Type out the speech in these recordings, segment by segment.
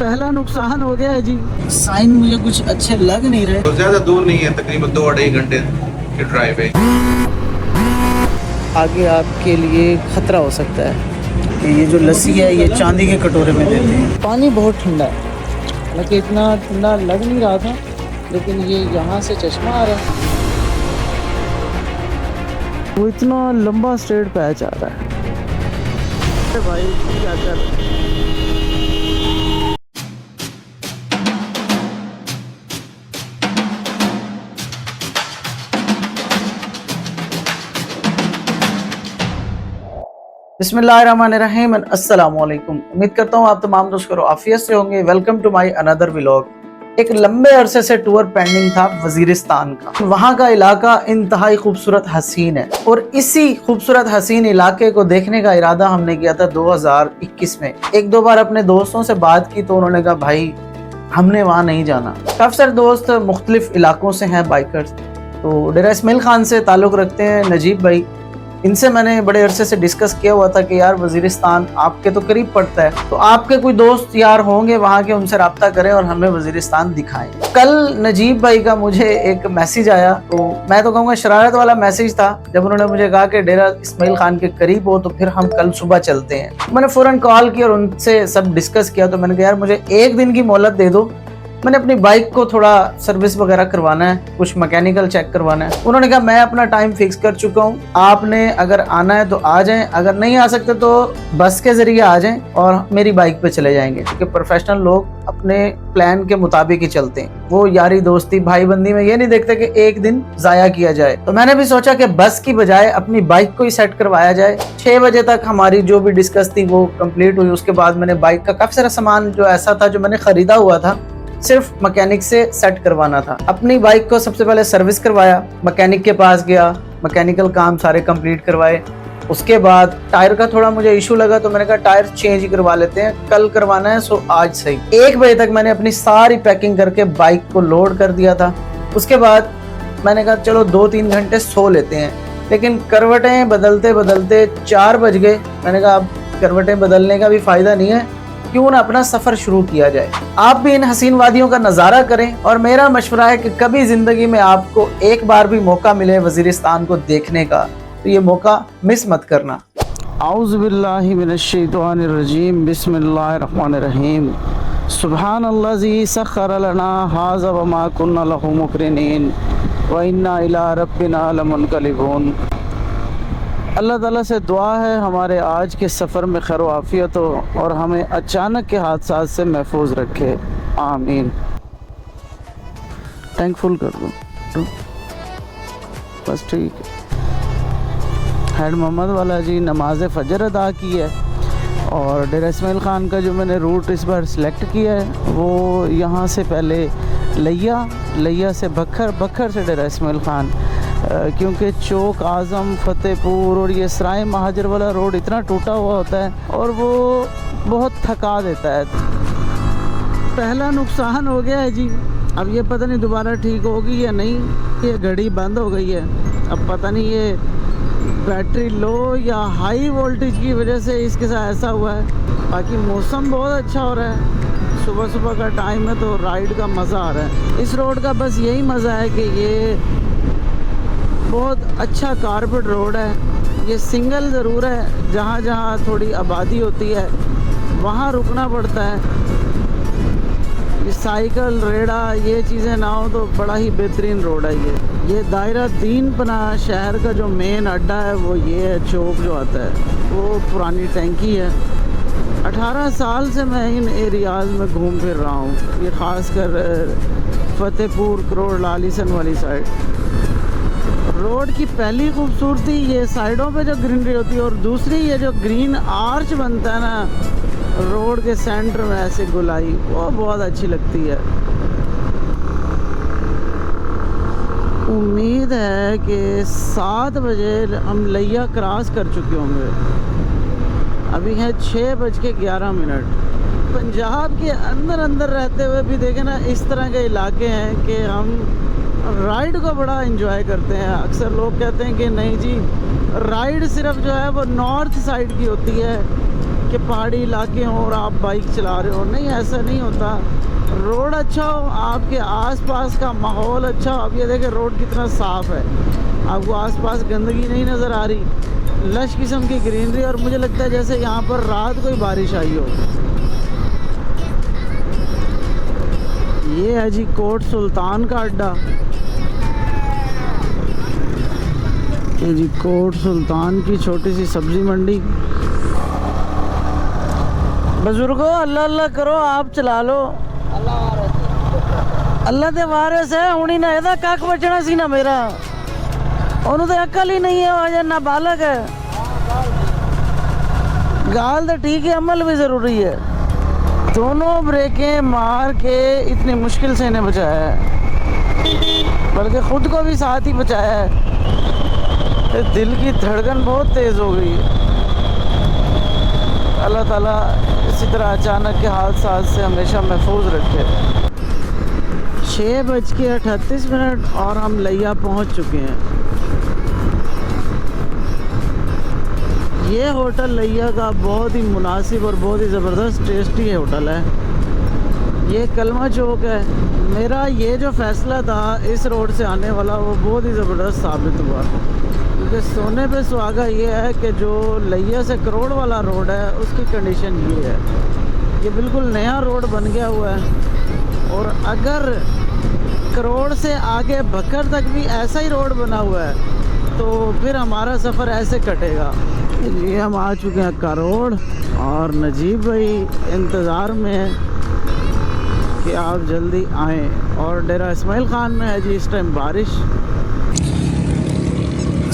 पहला नुकसान हो गया है जी। साइन मुझे कुछ अच्छे लग नहीं रहे। तो ज्यादा दूर नहीं है, तकरीबन 2-2.5 घंटे की ड्राइव है। आगे आपके लिए खतरा हो सकता है। ये जो लस्सी है ये चांदी के कटोरे में देते हैं। पानी बहुत ठंडा है, हालांकि इतना ठंडा लग नहीं रहा था, लेकिन ये यहाँ से चश्मा आ रहा है। वो इतना लंबा स्ट्रेट पैच आ रहा है। अरे भाई क्या कर रहे हैं? बिस्मिल्लाहिर्रहमानिर्रहीम, अस्सलाम वालेकुम। उम्मीद करता हूँ आप तमाम दोस्त आफियत से होंगे। Welcome to my another vlog. एक लंबे अरसे से टूर पेंडिंग था वजीरिस्तान का। वहाँ का इलाका इंतहाई खूबसूरत हसीन है और इसी खूबसूरत हसीन इलाके को देखने का इरादा हमने किया था 2021 में। एक दो बार अपने दोस्तों से बात की तो उन्होंने कहा भाई हमने वहाँ नहीं जाना। काफ़ी सारे दोस्त मुख्तलिफ इलाकों से हैं बाइकर्स। तो डेरा इस्माइल खान से ताल्लुक़ रखते हैं नजीब भाई। इनसे मैंने बड़े अरसे से डिस्कस किया हुआ था कि यार वजीरिस्तान आपके तो करीब पड़ता है, तो आपके कोई दोस्त यार होंगे वहाँ के, उनसे रब्ता करें और हमें वजीरिस्तान दिखाएं। कल नजीब भाई का मुझे एक मैसेज आया, तो मैं तो कहूँगा शरारत वाला मैसेज था। जब उन्होंने मुझे कहा कि डेरा इस्माइल खान के करीब हो तो फिर हम कल सुबह चलते हैं। मैंने फ़ौरन कॉल की और उनसे सब डिस्कस किया। तो मैंने कहा यार मुझे एक दिन की मोहलत दे दो, मैंने अपनी बाइक को थोड़ा सर्विस वगैरह करवाना है, कुछ मैकेनिकल चेक करवाना है। उन्होंने कहा मैं अपना टाइम फिक्स कर चुका हूँ, आपने अगर आना है तो आ जाएं, अगर नहीं आ सकते तो बस के जरिए आ जाएं और मेरी बाइक पे चले जाएंगे, क्योंकि प्रोफेशनल लोग अपने प्लान के मुताबिक ही चलते हैं। वो यारी दोस्ती भाई बंदी में ये नहीं देखते कि एक दिन जाया किया जाए। तो मैंने भी सोचा कि बस की बजाय अपनी बाइक को ही सेट करवाया जाए। 6 बजे तक हमारी जो भी डिस्कस थी वो कंप्लीट हुई। उसके बाद मैंने बाइक का काफी सारा सामान जो ऐसा था जो मैंने खरीदा हुआ था, सिर्फ मैकेनिक से सेट करवाना था। अपनी बाइक को सबसे पहले सर्विस करवाया, मैकेनिक के पास गया, मैकेनिकल काम सारे कंप्लीट करवाए। उसके बाद टायर का थोड़ा मुझे इशू लगा तो मैंने कहा टायर चेंज ही करवा लेते हैं, कल करवाना है सो आज सही। 1 बजे तक मैंने अपनी सारी पैकिंग करके बाइक को लोड कर दिया था। उसके बाद मैंने कहा चलो 2-3 घंटे सो लेते हैं, लेकिन करवटें बदलते बदलते 4 बज गए। मैंने कहा अब करवटें बदलने का भी फायदा नहीं है, क्यों ना अपना सफर शुरू किया जाए। आप भी इन हसीन वादियों का नजारा करें और मेरा मशवरा है कि कभी जिंदगी में आपको एक बार भी मौका मिले वजीरिस्तान को देखने का तो ये मौका मिस मत करना। औज़ु बिल्लाहि मिनश शैतानिर रजीम, बिस्मिल्लाहिर्रहमानिर्रहीम। सुब्हानल्लाज़ी सख्खर लना हाज़ा व मा कुन्ना लहू मुक़रिनीन व इन्ना इला रब्बिना लमुनक़लिबून। अल्लाह ताला से दुआ है हमारे आज के सफ़र में खैर आफियत हो और हमें अचानक के हादसात से महफूज रखे, आमीन। टैंक फुल कर दो बस, ठीक है। हेड मोहम्मद वाला जी नमाज फ़जर अदा की है और डेरा इस्माइल खान का जो मैंने रूट इस बार सिलेक्ट किया है वो यहाँ से पहले लिया से बखर से डेरा इस्माइल खान, क्योंकि चौक आज़म, फतेहपुर और ये सराय महाजर वाला रोड इतना टूटा हुआ होता है और वो बहुत थका देता है। पहला नुकसान हो गया है जी। अब ये पता नहीं दोबारा ठीक होगी या नहीं। ये घड़ी बंद हो गई है, अब पता नहीं ये बैटरी लो या हाई वोल्टेज की वजह से इसके साथ ऐसा हुआ है। बाकी मौसम बहुत अच्छा हो रहा है, सुबह सुबह का टाइम है तो राइड का मज़ा आ रहा है। इस रोड का बस यही मज़ा है कि ये बहुत अच्छा कारपेट रोड है। ये सिंगल ज़रूर है, जहाँ जहाँ थोड़ी आबादी होती है वहाँ रुकना पड़ता है। ये साइकिल रेड़ा ये चीज़ें ना हो तो बड़ा ही बेहतरीन रोड है ये दायरा दीन पनाह शहर का जो मेन अड्डा है वो ये है। चौक जो आता है वो पुरानी टैंकी है। 18 साल से मैं इन एरियाज़ में घूम फिर रहा हूँ, ये ख़ासकर फतेहपुर, करोड़, लालीसन वाली साइड। रोड की पहली खूबसूरती ये साइडों पे जो ग्रीनरी होती है और दूसरी ये जो ग्रीन आर्च बनता है ना रोड के सेंटर में ऐसे गुलाई, वो बहुत अच्छी लगती है। उम्मीद है कि 7 बजे हम लिया क्रॉस कर चुके होंगे। अभी है 6:11। पंजाब के अंदर रहते हुए भी देखें ना इस तरह के इलाके हैं कि हम राइड को बड़ा एंजॉय करते हैं। अक्सर लोग कहते हैं कि नहीं जी राइड सिर्फ जो है वो नॉर्थ साइड की होती है, कि पहाड़ी इलाके हों और आप बाइक चला रहे हो, नहीं ऐसा नहीं होता। रोड अच्छा हो, आपके आसपास का माहौल अच्छा हो। अब ये देखें रोड कितना साफ़ है, आपको आसपास गंदगी नहीं नज़र आ रही, लश किस्म की ग्रीनरी, और मुझे लगता है जैसे यहाँ पर रात कोई बारिश आई हो। ये है जी कोट सुल्तान का अड्डा। ये जी कोट सुल्तान की छोटी सी सब्जी मंडी। बुजुर्गो अल्लाह अल्लाह करो, आप चला लो। अल्लाह दे वारिस है, हुणी ना एदा कक बचना सी ना मेरा, ओनू तो अकल ही नहीं है, अजे ना बालक है। गाल तो ठीक है, अमल भी ज़रूरी है। दोनों ब्रेकें मार के इतनी मुश्किल से इन्हें बचाया है, बल्कि ख़ुद को भी साथ ही बचाया है। दिल की धड़कन बहुत तेज़ हो गई है। अल्लाह ताला इसी तरह अचानक के हादसा से हमेशा महफूज रखे। 6:38 और हम लिया पहुंच चुके हैं। ये होटल लिया का बहुत ही मुनासिब और बहुत ही ज़बरदस्त टेस्टी होटल है। ये कलमा चौक है। मेरा ये जो फ़ैसला था इस रोड से आने वाला, वो बहुत ही ज़बरदस्त साबित हुआ, क्योंकि सोने पे सुहागा ये है कि जो लिया से करोड़ वाला रोड है उसकी कंडीशन ये है। ये बिल्कुल नया रोड बन गया हुआ है, और अगर करोड़ से आगे बकर तक भी ऐसा ही रोड बना हुआ है तो फिर हमारा सफ़र ऐसे कटेगा। ये हम आ चुके हैं करोड़, और नजीब भाई इंतज़ार में है कि आप जल्दी आएँ। और डेरा इस्माइल ख़ान में है जी इस टाइम बारिश।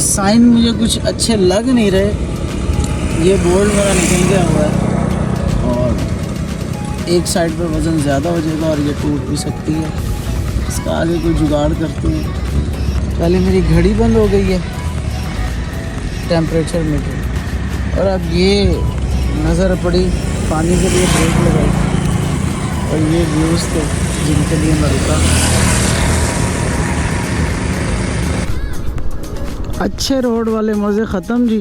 साइन मुझे कुछ अच्छे लग नहीं रहे। ये बोर्ड मेरा निकल गया हुआ है, और एक साइड पे वज़न ज़्यादा हो जाएगा और ये टूट भी सकती है। इसका आगे कोई जुगाड़ करते हैं। पहले मेरी घड़ी बंद हो गई है, टेम्परेचर मीटर, और अब ये नज़र पड़ी पानी के लिए ब्रेक लगाई, और ये व्यूज़ थे जिनके लिए मैं रुका। अच्छे रोड वाले मज़े ख़त्म जी।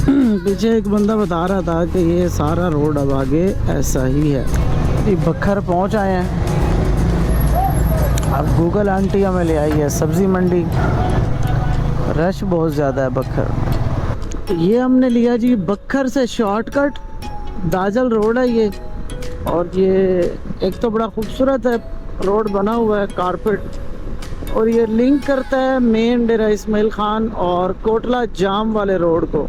पीछे एक बंदा बता रहा था कि ये सारा रोड अब आगे ऐसा ही है। ये बखर पहुंच आए हैं। अब गूगल आंटी हमें ले आई है सब्ज़ी मंडी। रश बहुत ज़्यादा है बखर। ये हमने लिया जी बखर से शॉर्टकट, दाजल रोड है ये, और ये एक तो बड़ा खूबसूरत है रोड बना हुआ है कारपेट, और ये लिंक करता है मेन डेरा इस्माइल ख़ान और कोटला जाम वाले रोड को,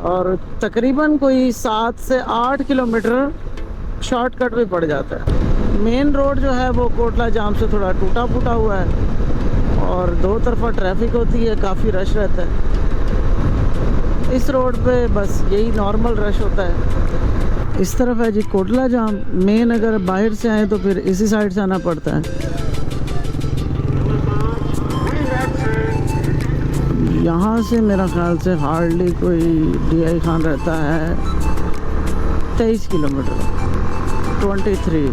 और तकरीबन कोई 7 से 8 किलोमीटर शॉर्टकट भी पड़ जाता है। मेन रोड जो है वो कोटला जाम से थोड़ा टूटा फूटा हुआ है, और दो तरफा ट्रैफिक होती है, काफ़ी रश रहता है। इस रोड पे बस यही नॉर्मल रश होता है। इस तरफ है जी कोटला जाम मेन। अगर बाहर से आए तो फिर इसी साइड से आना पड़ता है। यहाँ से मेरा ख्याल से हार्डली कोई DI खान रहता है 23 किलोमीटर, 23।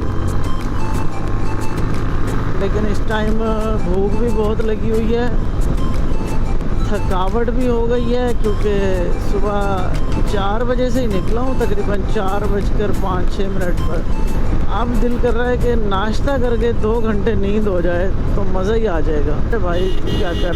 लेकिन इस टाइम भूख भी बहुत लगी हुई है, थकावट भी हो गई है, क्योंकि सुबह 4 बजे से ही निकला हूँ, तकरीबन 4:05 पर। अब दिल कर रहा है कि नाश्ता करके 2 घंटे नींद हो जाए तो मज़ा ही आ जाएगा। अरे भाई क्या कर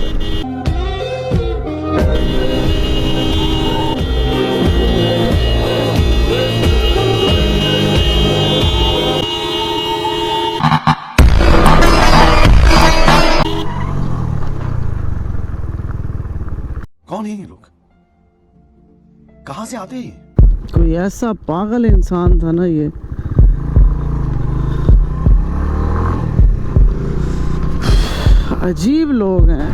कौन है ये लोग, कहां से आते हैं? कोई ऐसा पागल इंसान था ना ये। अजीब लोग हैं।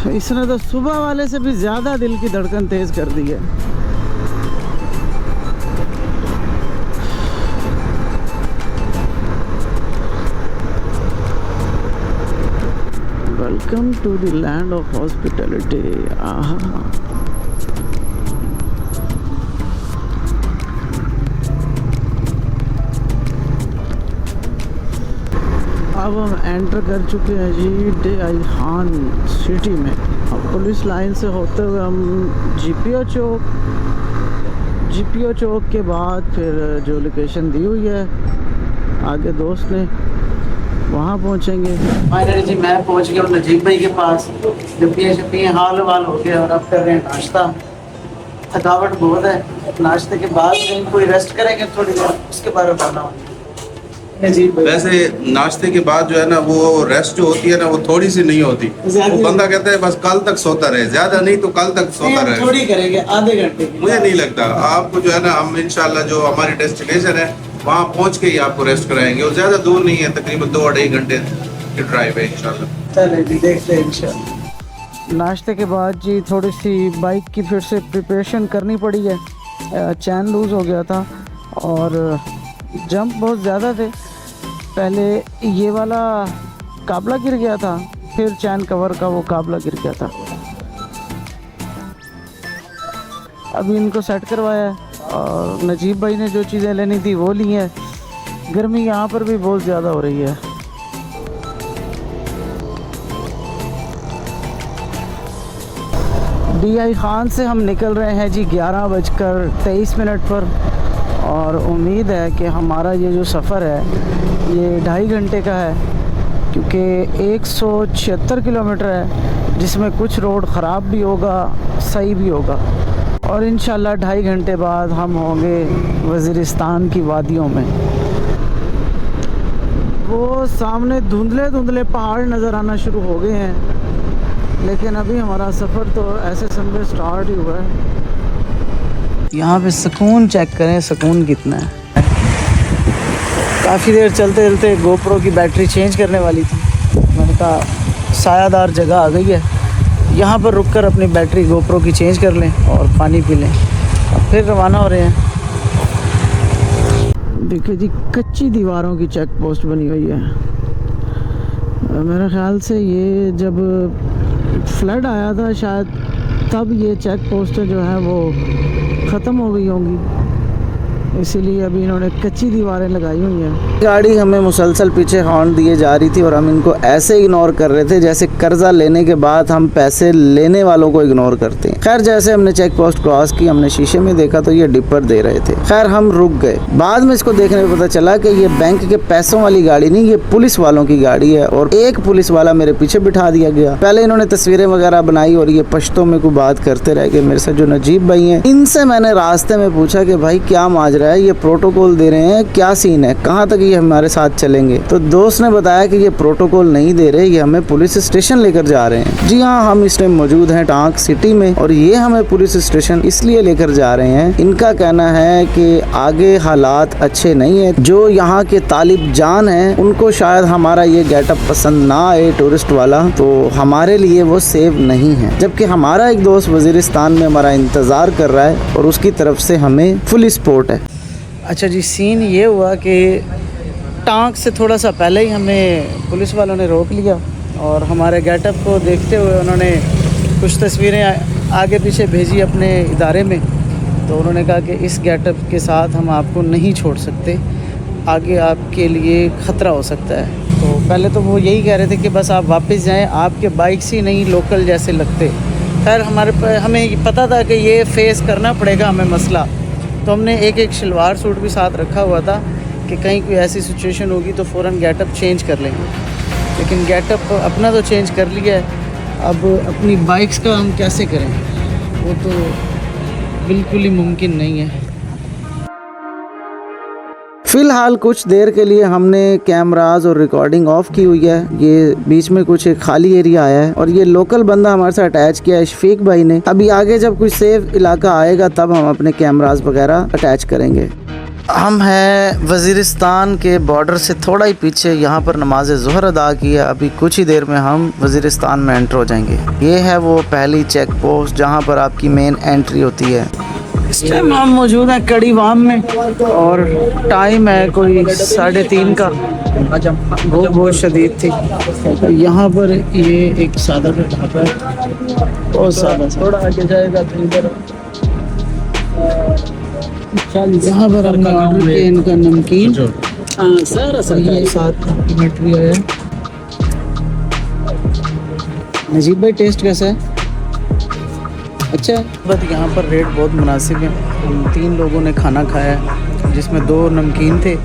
इसने तो सुबह वाले से भी ज़्यादा दिल की धड़कन तेज़ कर दी है। Welcome to the land of hospitality. अब हम एंटर कर चुके हैं जी DI खान सिटी में। अब पुलिस लाइन से होते हुए हम जीपीओ चौक के बाद फिर जो लोकेशन दी हुई है आगे दोस्त ने वहाँ पहुँचेंगे। फाइनली जी मैं पहुँच गया हूँ नजीब भाई के पास। जब हाल वाल हो गया और अब कर रहे हैं नाश्ता। थकावट बहुत है, नाश्ते के बाद कहीं कोई रेस्ट करेंगे थोड़ी देर, उसके बारे में बताना। नजीब भाई वैसे नाश्ते के बाद जो है ना वो रेस्ट जो होती है ना वो थोड़ी सी नहीं होती। वो बंदा कहता है बस कल तक सोता रहे, ज्यादा नहीं तो कल तक सोता रहे। थोड़ी करेंगे आधे घंटे की। मुझे नहीं लगता, आपको जो है ना हम इंशाल्लाह जो हमारी डेस्टिनेशन है वहाँ पहुँच के ही आपको रेस्ट कराएंगे और ज्यादा दूर नहीं है, तकरीबन 2-2.5 घंटे की ड्राइव है इंशाल्लाह। चले जी देखते हैं इंशाल्लाह। नाश्ते के बाद जी थोड़ी सी बाइक की फिर से प्रिपरेशन करनी पड़ी है। चैन लूज़ हो गया था और जंप बहुत ज़्यादा थे। पहले ये वाला काबला गिर गया था, फिर चैन कवर का वो काबला गिर गया था। अभी इनको सेट करवाया है और नजीब भाई ने जो चीज़ें लेनी थी वो ली हैं। गर्मी यहाँ पर भी बहुत ज़्यादा हो रही है। DI खान से हम निकल रहे हैं जी 11:23 पर और उम्मीद है कि हमारा ये जो सफ़र है ये 2.5 घंटे का है, क्योंकि 176 किलोमीटर है जिसमें कुछ रोड ख़राब भी होगा सही भी होगा। और इंशाल्लाह 2.5 घंटे बाद हम होंगे वज़ीरिस्तान की वादियों में। वो सामने धुंधले धुंधले पहाड़ नज़र आना शुरू हो गए हैं, लेकिन अभी हमारा सफ़र तो ऐसे समझे स्टार्ट ही हुआ है। यहाँ पे सुकून चेक करें, सुकून कितना है। काफ़ी देर चलते चलते गोप्रो की बैटरी चेंज करने वाली थी। मैंने कहा सायादार जगह आ गई है, यहाँ पर रुककर अपनी बैटरी गोप्रो की चेंज कर लें और पानी पी लें। अब फिर रवाना हो रहे हैं। देखिए जी कच्ची दीवारों की चेक पोस्ट बनी हुई है। मेरे ख़्याल से ये जब फ्लड आया था शायद तब ये चेक पोस्टें जो है वो ख़त्म हो गई होंगी, इसीलिए अभी इन्होंने कच्ची दीवारें लगाई हुई हैं। गाड़ी हमें मुसलसल पीछे हॉर्न दिए जा रही थी और हम इनको ऐसे इग्नोर कर रहे थे जैसे कर्जा लेने के बाद हम पैसे लेने वालों को इग्नोर करते हैं। खैर जैसे हमने चेक पोस्ट क्रॉस की, हमने शीशे में देखा तो ये डिपर दे रहे थे। खैर हम रुक गए। बाद में इसको देखने में पता चला कि ये बैंक के पैसों वाली गाड़ी नहीं, ये पुलिस वालों की गाड़ी है और एक पुलिस वाला मेरे पीछे बिठा दिया गया। पहले इन्होंने तस्वीरें वगैरह बनाई और ये पश्तो में कोई बात करते रह गए। मेरे साथ जो नजीब भाई हैं इनसे मैंने रास्ते में पूछा कि भाई क्या माजरा है, ये प्रोटोकॉल दे रहे हैं, क्या सीन है, कहाँ तक ये हमारे साथ चलेंगे। तो दोस्त ने बताया कि ये प्रोटोकॉल नहीं दे रहे, ये हमें पुलिस स्टेशन लेकर जा रहे हैं। जी हाँ, हम इस टाइम मौजूद हैं टांक सिटी में और ये हमें पुलिस स्टेशन इसलिए लेकर जा रहे हैं। इनका कहना है कि आगे हालात अच्छे नहीं है। जो यहाँ के तालिब जान हैं उनको शायद हमारा ये गेटअप पसंद ना आए टूरिस्ट वाला, तो हमारे लिए वो सेफ नहीं है। जबकि हमारा एक दोस्त वजीरिस्तान में हमारा इंतज़ार कर रहा है और उसकी तरफ से हमें फुल सपोर्ट है। अच्छा जी, सीन ये हुआ कि टांक से थोड़ा सा पहले ही हमें पुलिस वालों ने रोक लिया और हमारे गेटअप को देखते हुए उन्होंने कुछ तस्वीरें आगे पीछे भेजी अपने इदारे में। तो उन्होंने कहा कि इस गेटअप के साथ हम आपको नहीं छोड़ सकते, आगे आपके लिए ख़तरा हो सकता है। तो पहले तो वो यही कह रहे थे कि बस आप वापस जाएं, आपके बाइक्स ही नहीं लोकल जैसे लगते। खैर हमें पता था कि ये फेस करना पड़ेगा हमें मसला, तो हमने एक शलवार सूट भी साथ रखा हुआ था कि कहीं कोई ऐसी सिचुएशन होगी तो फ़ौरन गेटअप चेंज कर लेंगे। लेकिन गेटअप अपना तो चेंज कर लिया है, अब अपनी बाइक्स का हम कैसे करें, वो तो बिल्कुल ही मुमकिन नहीं है। फ़िलहाल कुछ देर के लिए हमने कैमराज और रिकॉर्डिंग ऑफ की हुई है। ये बीच में कुछ एक खाली एरिया आया है और ये लोकल बंदा हमारे साथ अटैच किया है शफीक भाई ने। अभी आगे जब कोई सेफ इलाका आएगा तब हम अपने कैमराज वगैरह अटैच करेंगे। हम हैं वज़ीरिस्तान के बॉर्डर से थोड़ा ही पीछे, यहाँ पर नमाज ज़ोहर अदा की है। अभी कुछ ही देर में हम वज़ीरिस्तान में एंटर हो जाएंगे। ये है वो पहली चेक पोस्ट जहाँ पर आपकी मेन एंट्री होती है। इस टाइम हम मौजूद हैं कड़ी वाम में और टाइम है कोई 3:30 का। भूख बहुत शदीद थी। यहाँ पर ये एक सादा सा ढाबा है, बहुत सादा, थोड़ा आगे जाएगा तो इधर यहाँ पर हमने ऑर्डर किया इनका नमकीन सारा ये 7 कॉम्प्लीमेंट्री है। नजीब भाई टेस्ट कैसा है? अच्छा बट यहाँ पर रेट बहुत मुनासिब है। हम 3 लोगों ने खाना खाया है जिसमें 2 नमकीन थे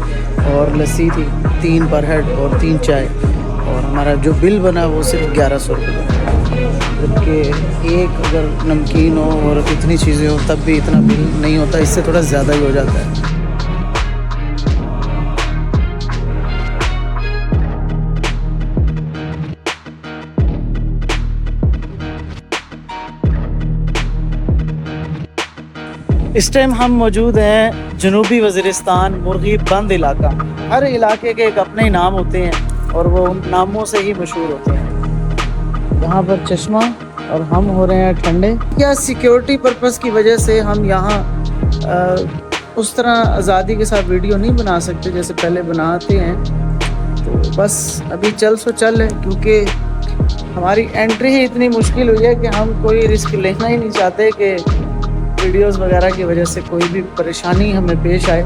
और लस्सी थी, 3 पर हेड और 3 चाय, और हमारा जो बिल बना वो सिर्फ 1100 रुपये। जबकि एक अगर नमकीन हो और इतनी चीज़ें हो तब भी इतना बिल नहीं होता, इससे थोड़ा ज़्यादा ही हो जाता है। इस टाइम हम मौजूद हैं जनूबी वज़ीरिस्तान मुर्गी बंद इलाका। हर इलाके के एक अपने ही नाम होते हैं और वो उन नामों से ही मशहूर होते हैं। यहाँ पर चश्मा और हम हो रहे हैं ठंडे। क्या सिक्योरिटी पर्पस की वजह से हम यहाँ उस तरह आज़ादी के साथ वीडियो नहीं बना सकते जैसे पहले बनाते हैं, तो बस अभी चल है क्योंकि हमारी एंट्री ही इतनी मुश्किल हुई है कि हम कोई रिस्क लेना ही नहीं चाहते कि वीडियोस वगैरह की वजह से कोई भी परेशानी हमें पेश आए।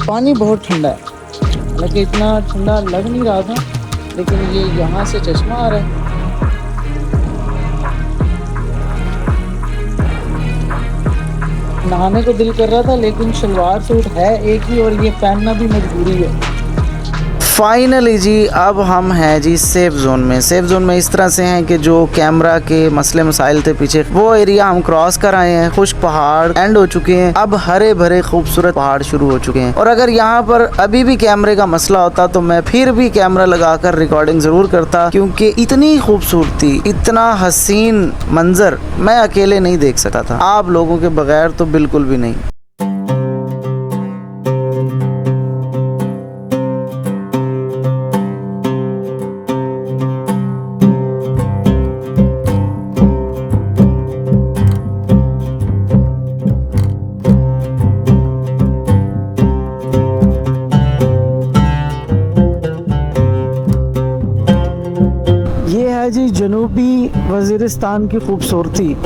पानी बहुत ठंडा है, हालांकि इतना ठंडा लग नहीं रहा था, लेकिन ये यहाँ से चश्मा आ रहा है। नहाने को दिल कर रहा था लेकिन शलवार सूट है एक ही और ये पहनना भी मजबूरी है। फाइनली जी अब हम हैं जी सेफ जोन में। सेफ जोन में इस तरह से हैं कि जो कैमरा के मसले मसाइल थे पीछे, वो एरिया हम क्रॉस कर आए हैं। खुश पहाड़ एंड हो चुके हैं, अब हरे भरे खूबसूरत पहाड़ शुरू हो चुके हैं। और अगर यहाँ पर अभी भी कैमरे का मसला होता तो मैं फिर भी कैमरा लगाकर रिकॉर्डिंग जरूर करता, क्योंकि इतनी खूबसूरती, इतना हसीन मंजर मैं अकेले नहीं देख सकता था, आप लोगों के बगैर तो बिल्कुल भी नहीं। जी जनूबी वज़ीरिस्तान की खूबसूरती,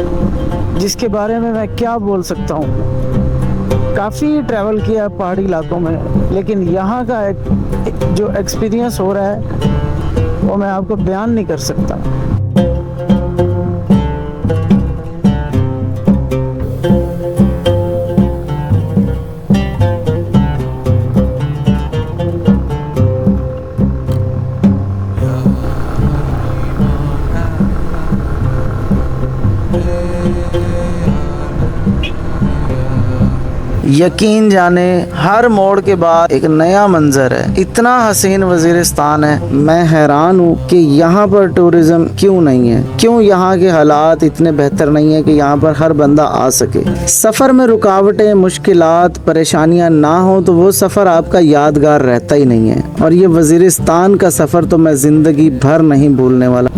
जिसके बारे में मैं क्या बोल सकता हूँ। काफ़ी ट्रैवल किया पहाड़ी इलाकों में, लेकिन यहाँ का एक जो एक्सपीरियंस हो रहा है वो मैं आपको बयान नहीं कर सकता। यकीन जाने हर मोड़ के बाद एक नया मंजर है। इतना हसीन वज़ीरिस्तान है, मैं हैरान हूँ कि यहाँ पर टूरिज़्म क्यों नहीं है, क्यों यहाँ के हालात इतने बेहतर नहीं है कि यहाँ पर हर बंदा आ सके। सफ़र में रुकावटें, मुश्किलात, परेशानियाँ ना हो तो वो सफ़र आपका यादगार रहता ही नहीं है। और ये वज़ीरिस्तान का सफ़र तो मैं ज़िंदगी भर नहीं भूलने वाला।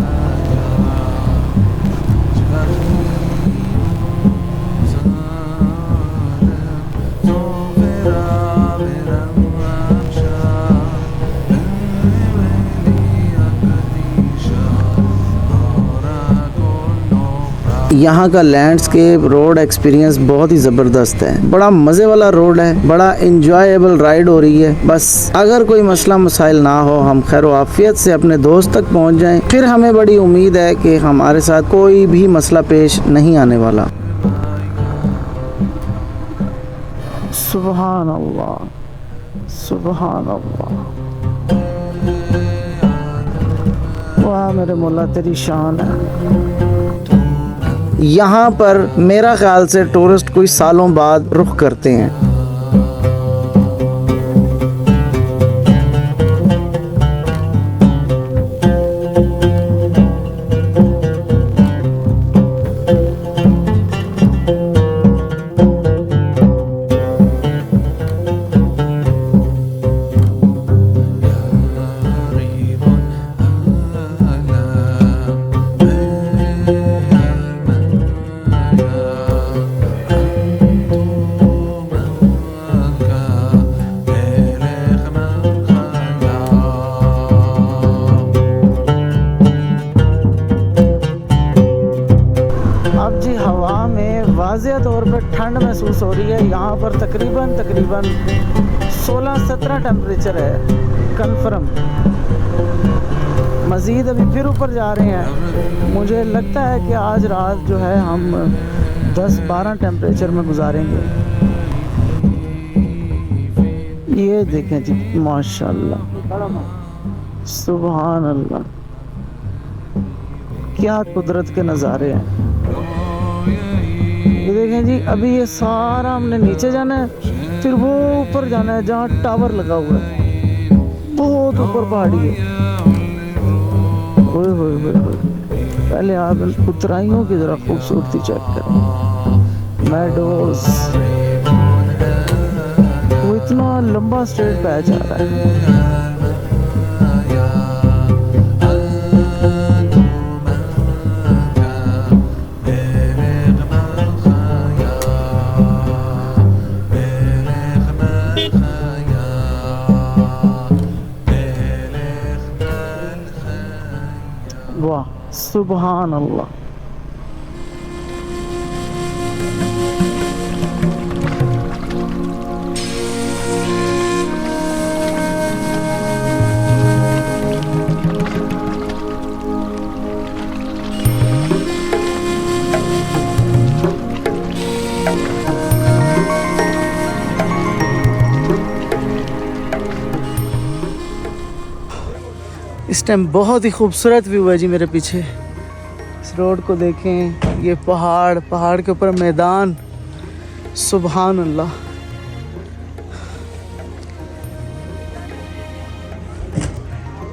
यहाँ का लैंडस्केप, रोड एक्सपीरियंस बहुत ही ज़बरदस्त है। बड़ा मज़े वाला रोड है, बड़ा इंजॉयबल राइड हो रही है। बस अगर कोई मसला मसाइल ना हो, हम खैर आफियत से अपने दोस्त तक पहुँच जाएं, फिर हमें बड़ी उम्मीद है कि हमारे साथ कोई भी मसला पेश नहीं आने वाला। सुभान अल्लाह, सुभान अल्लाह, वाह मेरे मौला तेरी शान है। यहाँ पर मेरा ख्याल से टूरिस्ट कोई सालों बाद रुख करते हैं। वाज़ेह तौर पर ठंड महसूस हो रही है। यहाँ पर तकरीबन 16-17 टेम्परेचर है कन्फर्म। मज़ीद अभी फिर ऊपर जा रहे हैं। मुझे लगता है कि आज रात जो है हम 10-12 टेम्परेचर में गुजारेंगे। ये देखें जी, माशाल्लाह, सुभान अल्लाह, क्या कुदरत के नज़ारे हैं। ये देखें जी, अभी ये सारा हमने नीचे जाना है, फिर वो ऊपर जाना है जहाँ टावर लगा हुआ है, बहुत ऊपर पहाड़ी है। ओए होए होए होए, पहले आप उतराइयों की जरा खूबसूरती चेक करें। मेडोज, वो इतना लंबा स्ट्रेट पैच आ रहा है। वाह, सुभान अल्लाह। इस टाइम बहुत ही खूबसूरत व्यू है जी मेरे पीछे। इस रोड को देखें, ये पहाड़, पहाड़ के ऊपर मैदान, सुभान अल्लाह।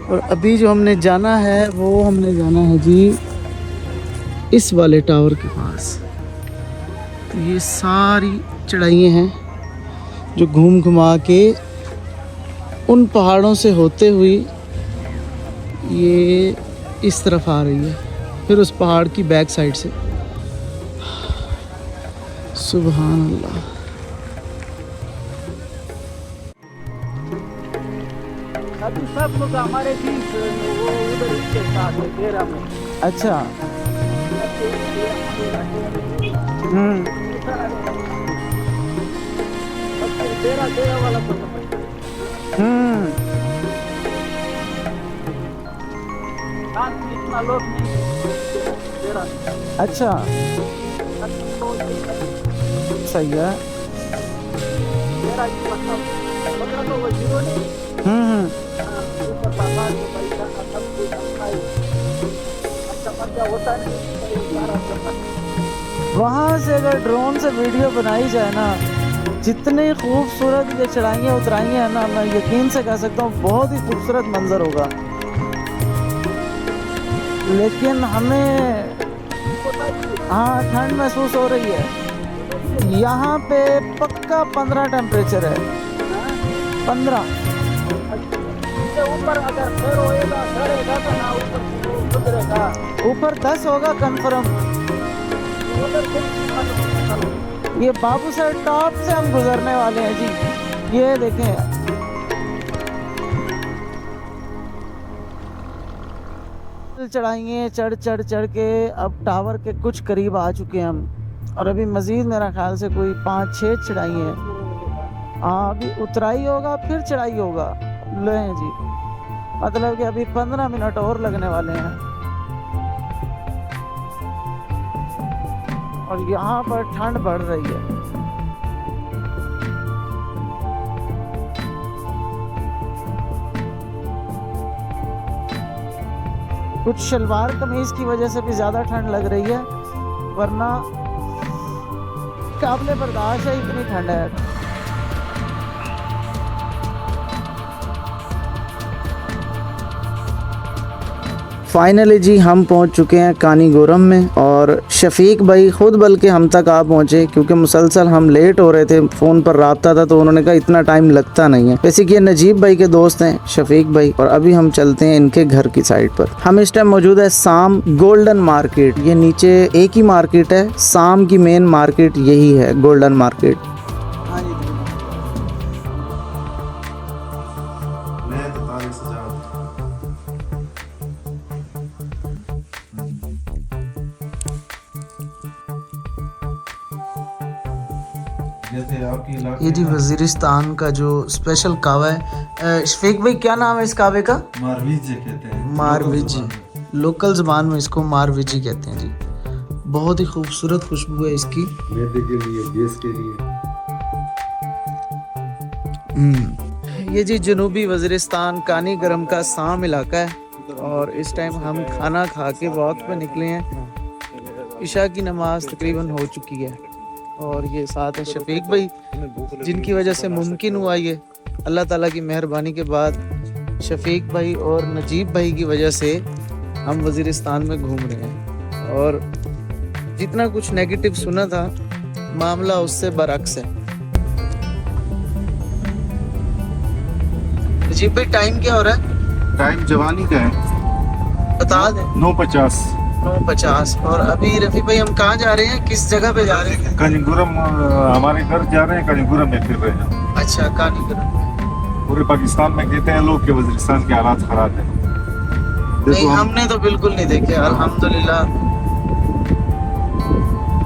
और अभी जो हमने जाना है वो हमने जाना है जी इस वाले टावर के पास। तो ये सारी चढ़ाइयाँ हैं जो घूम घुमा के उन पहाड़ों से होते हुई ये इस तरफ आ रही है, फिर उस पहाड़ की बैक साइड से। सुभान अल्लाह। अभी सब लोग हमारे बीच वो उधर इसके साथ है, डेरा में। अच्छा। डेरा वाला इतना लोग नहीं। अच्छा, सही है। वहाँ से अगर ड्रोन से वीडियो बनाई जाए ना, जितनी खूबसूरत ये चढ़ाइयाँ उतराइयाँ हैं ना, मैं यकीन से कह सकता हूँ बहुत ही खूबसूरत मंजर होगा। लेकिन हमें हाँ ठंड महसूस हो रही है। यहाँ पे पक्का 15 टेम्परेचर है, 15। ऊपर अगर फिर होएगा तो ना ऊपर 10 होगा कंफर्म। ये बाबू सर टॉप से हम गुजरने वाले हैं जी। ये देखें, चढ़ाइए चढ़ के अब टावर के कुछ करीब आ चुके हैं हम। और अभी मज़ीद मेरा ख्याल से कोई 5-6 चढ़ाई हैं। हाँ, अभी उतराई होगा फिर चढ़ाई होगा। लें जी, मतलब कि अभी 15 मिनट और लगने वाले हैं। और यहाँ पर ठंड बढ़ रही है। कुछ शलवार कमीज की वजह से भी ज़्यादा ठंड लग रही है, वरना काबिले बर्दाश्त है, इतनी ठंड है। फाइनली जी हम पहुंच चुके हैं कानीगोरम में, और शफीक भाई खुद बल्कि हम तक आ पहुंचे, क्योंकि मुसलसल हम लेट हो रहे थे। फ़ोन पर रब्ता था तो उन्होंने कहा इतना टाइम लगता नहीं है। वैसे कि ये नजीब भाई के दोस्त हैं शफीक भाई, और अभी हम चलते हैं इनके घर की साइड पर। हम इस टाइम मौजूद है साम गोल्डन मार्केट। ये नीचे एक ही मार्केट है, साम की मेन मार्केट यही है, गोल्डन मार्केट। ये जी वजीरिस्तान का जो स्पेशल कावा है। शफीक भाई क्या नाम है इस कावे का? मारविजी कहते हैं। मारविजी, लोकल ज़बान में इसको मारविजी कहते हैं जी। बहुत ही खूबसूरत खुशबू है इसकी। मैदे के लिए, गैस के लिए। ये जी जनूबी वज़ीरिस्तान कानी गरम का साम इलाका है और इस टाइम हम खाना खा के वॉक पे निकले हैं। इशा की नमाज तकरीबन हो चुकी है और ये साथ है शफीक भाई, जिनकी वजह से मुमकिन हुआ ये। अल्लाह ताला की मेहरबानी के बाद शफीक भाई और नजीब भाई की वजह से हम वज़ीरिस्तान में घूम रहे हैं और जितना कुछ नेगेटिव सुना था मामला उससे बरअक्स है। नजीब भाई टाइम क्या हो रहा है? टाइम जवानी का है, बता दें। 9:50। 9:50। और अभी रफी भाई हम कहाँ जा रहे हैं, किस जगह पे जा रहे हैं? कांजीपुरम, हमारे घर जा रहे हैं, कांजीपुरम में फिर रहे हैं। अच्छा, कानीगरम। पूरे पाकिस्तान में कहते हैं लोग कि वज़ीरिस्तान के हालात खराब है। नहीं, हमने तो बिल्कुल नहीं देखे अल्हम्दुलिल्लाह।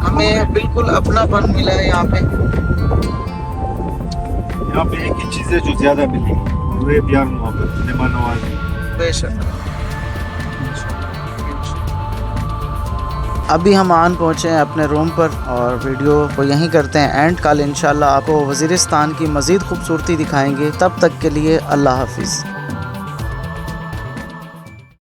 हमें बिल्कुल अपनापन मिला है यहाँ पे। यहाँ पे एक ही चीज़ है जो ज्यादा मिली, वो है प्यार मोहब्बत, मेहमान नवाज़ी। बेशक। अभी हम आन पहुँचे हैं अपने रूम पर और वीडियो को यहीं करते हैं एंड। कल इंशाल्लाह आपको वज़ीरिस्तान की मज़ीद खूबसूरती दिखाएंगे। तब तक के लिए अल्लाह हाफिज़।